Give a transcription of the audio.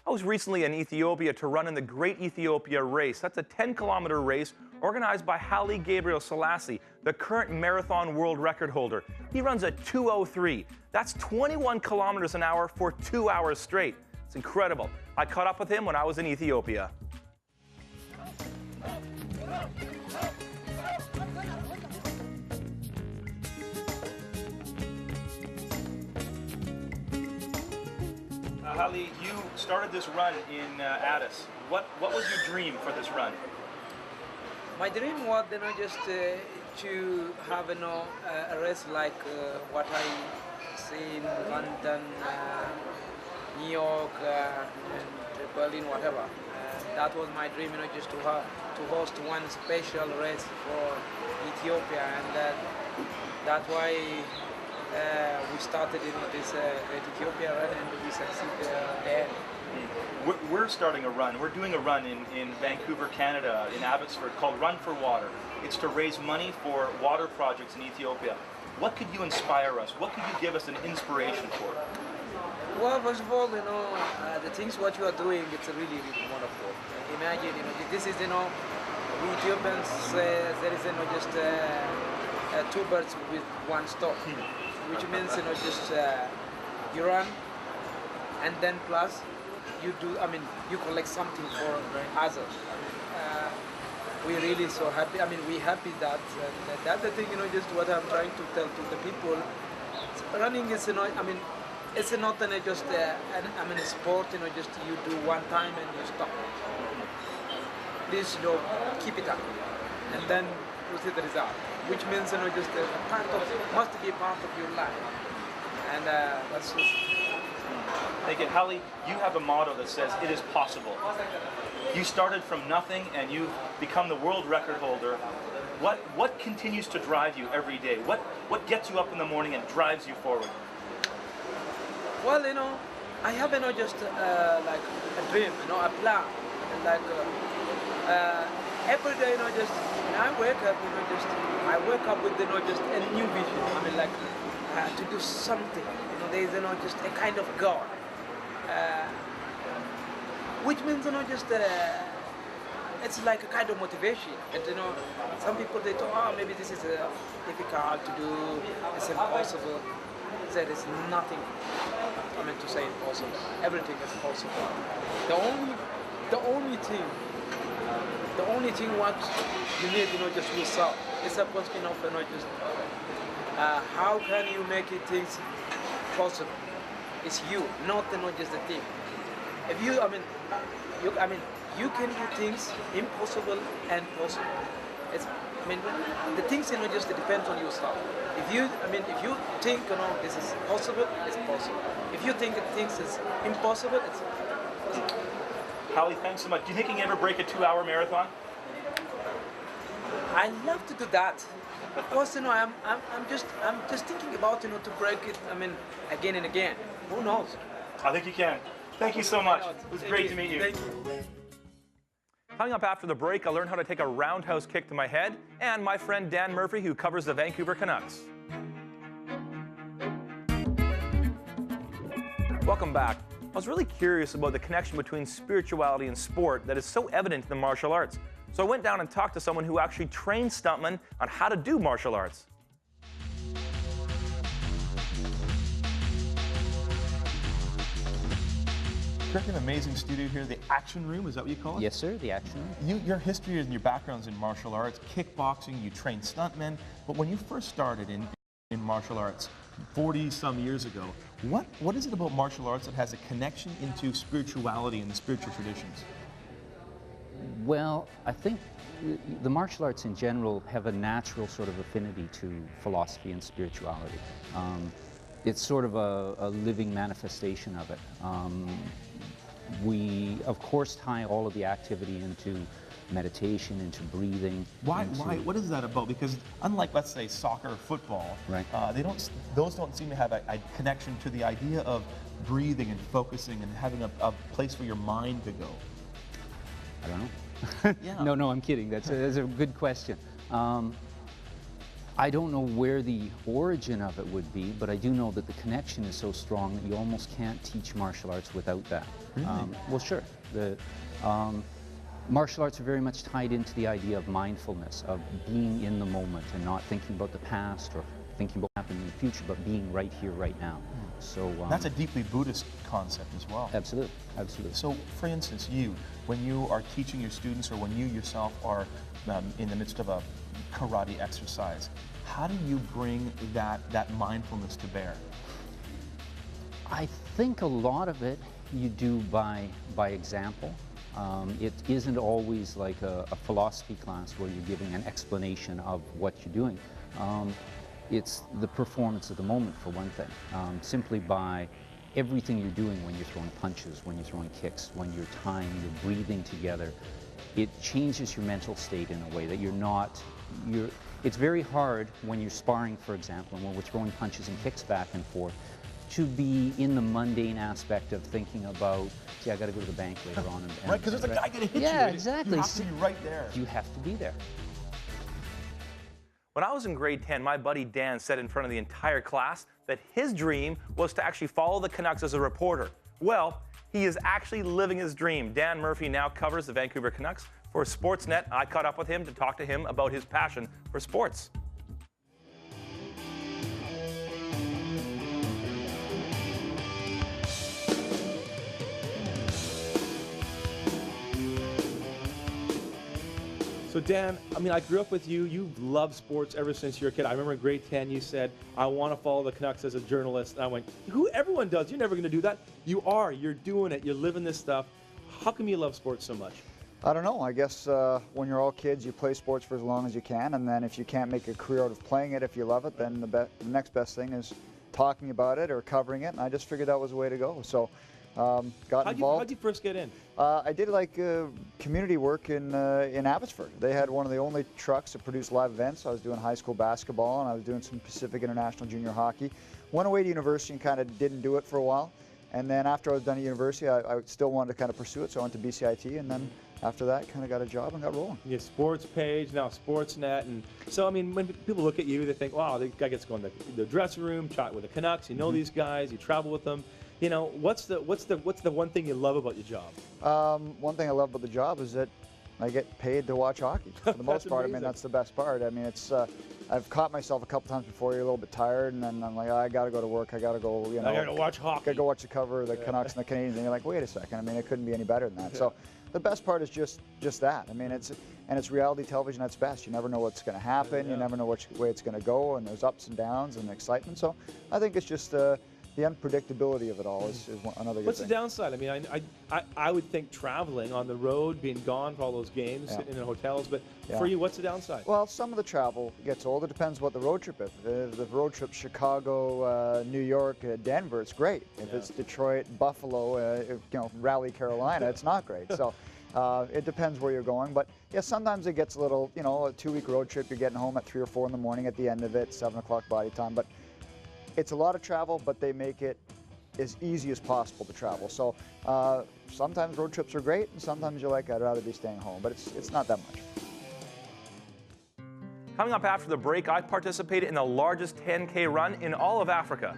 I was recently in Ethiopia to run in the Great Ethiopia Race. That's a 10-kilometer race organized by Hallie Gabriellesalasie, the current marathon world record holder. He runs at 2:03. That's 21 kilometers an hour for 2 hours straight. It's incredible. I caught up with him when I was in Ethiopia. Hallie, you started this run in Addis. What was your dream for this run? My dream was, just to have a race like what I see in London, New York, and Berlin, whatever. That was my dream, just to host one special race for Ethiopia, and that's why we started this Great Ethiopia run, and we succeeded there. We're starting a run. We're doing a run in Vancouver, Canada, in Abbotsford, called Run for Water. It's to raise money for water projects in Ethiopia. What could you inspire us? What could you give us an inspiration for? Well, first of all, the things what you are doing, it's really, really wonderful. Imagine, this is, we Ethiopians, there is, just two birds with one stone, which means, just you run, and then plus you do, you collect something for others. We're really so happy. We're happy that, and that's the thing, just what I'm trying to tell to the people. Running is, it's not just a sport, just you do one time and you stop. Please, keep it up, and then you see the result. Which means, just a part of, must be part of your life, and that's just. Thank you, Hallie. You have a motto that says it is possible. You started from nothing and you've become the world record holder. What continues to drive you every day? What gets you up in the morning and drives you forward? Well, I have just like a dream, a plan, and like every day, just when I wake up, I wake up with just a new vision. Like to do something. There is just a kind of goal, which means just it's like a kind of motivation. And some people they thought, oh, maybe this is difficult to do, it's impossible. There is nothing. To say impossible. Everything is possible. The only thing what you need, just yourself. It's a question of just how can you make it things possible? It's you, not just the team. If you, you can do things impossible and possible. It's, the things just depend on yourself. If you, if you think this is possible, it's possible. If you think things is impossible, it's possible. Hallie, thanks so much. Do you think you can ever break a 2-hour marathon? I love to do that. Of course, I'm just thinking about to break it. Again and again. Who knows? I think you can. Thank you so much. It was great to meet you. Thank you. Coming up after the break, I'll learn how to take a roundhouse kick to my head, and my friend Dan Murphy, who covers the Vancouver Canucks. Welcome back. I was really curious about the connection between spirituality and sport that is so evident in the martial arts. So I went down and talked to someone who actually trains stuntmen on how to do martial arts. You're in an amazing studio here, the Action Room, is that what you call it? Yes, sir, the Action Room. Your history and your background's in martial arts, kickboxing, you train stuntmen, but when you first started in martial arts 40-some years ago, what is it about martial arts that has a connection into spirituality and the spiritual traditions? Well, I think the martial arts in general have a natural sort of affinity to philosophy and spirituality. It's sort of a living manifestation of it. We, of course, tie all of the activity into meditation, into breathing. Why? What is that about? Because unlike, let's say, soccer or football, right. Those don't seem to have a connection to the idea of breathing and focusing and having a place for your mind to go. I don't know. Yeah. No, I'm kidding. That's a good question. I don't know where the origin of it would be, but I do know that the connection is so strong that you almost can't teach martial arts without that. Really? Well, sure. Martial arts are very much tied into the idea of mindfulness, of being in the moment and not thinking about the past or thinking about what happened in the future, but being right here, right now. So that's a deeply Buddhist concept as well. Absolutely, absolutely. So, for instance, when you are teaching your students or when you yourself are in the midst of a karate exercise, how do you bring that mindfulness to bear? I think a lot of it you do by example. It isn't always like a philosophy class where you're giving an explanation of what you're doing. It's the performance of the moment, for one thing. Simply by everything you're doing when you're throwing punches, when you're throwing kicks, when you're tying, you're breathing together, it changes your mental state in a way that it's very hard when you're sparring, for example, and when we're throwing punches and kicks back and forth, to be in the mundane aspect of thinking about, gee, I got to go to the bank later on. Right, because there's a guy going to hit you. Yeah, exactly. You have to be right there. You have to be there. When I was in grade 10, my buddy Dan said in front of the entire class that his dream was to actually follow the Canucks as a reporter. Well, he is actually living his dream. Dan Murphy now covers the Vancouver Canucks for Sportsnet. I caught up with him to talk to him about his passion for sports. So Dan, I mean, I grew up with you. You love sports ever since you were a kid. I remember in grade 10 you said, I want to follow the Canucks as a journalist. And I went, everyone does. You're never going to do that. You are. You're doing it. You're living this stuff. How come you love sports so much? I don't know. I guess when you're all kids, you play sports for as long as you can. And then if you can't make a career out of playing it, if you love it, then the next best thing is talking about it or covering it. And I just figured that was the way to go. So got involved. How'd you first get in? I did like community work in Abbotsford. They had one of the only trucks that produced live events. I was doing high school basketball and I was doing some Pacific International Junior Hockey. Went away to university and kind of didn't do it for a while. And then after I was done at university, I still wanted to kind of pursue it, so I went to BCIT, and then after that, kind of got a job and got rolling. You have sports page, now Sportsnet, and so, I mean, when people look at you, they think, wow, the guy gets to go in the dressing room, chat with the Canucks, you know these guys, you travel with them. You know, what's the one thing you love about your job? One thing I love about the job is that I get paid to watch hockey. For the most part, I mean, that's the best part. I mean, it's I've caught myself a couple times before. You're a little bit tired, and then I'm like, I got to go to work. I got to go, I got to watch hockey. Got to go watch the cover of the Canucks and the Canadiens, and you're like, wait a second. I mean, it couldn't be any better than that. So the best part is just that. I mean, it's reality television at its best. You never know what's going to happen. You never know which way it's going to go, and there's ups and downs and excitement. So I think it's just the unpredictability of it all is another good thing. What's the downside? I mean, I would think traveling on the road, being gone for all those games, sitting in hotels, but for you, what's the downside? Well, some of the travel gets old. It depends what the road trip is. If the road trip Chicago, New York, Denver, it's great. If it's Detroit, Buffalo, Raleigh, Carolina, it's not great. So it depends where you're going. But yeah, sometimes it gets a little, a 2-week road trip, you're getting home at 3 or 4 in the morning at the end of it, 7 o'clock body time. But it's a lot of travel, but they make it as easy as possible to travel. So sometimes road trips are great, and sometimes you're like, I'd rather be staying home, but it's not that much. Coming up after the break, I participated in the largest 10K run in all of Africa.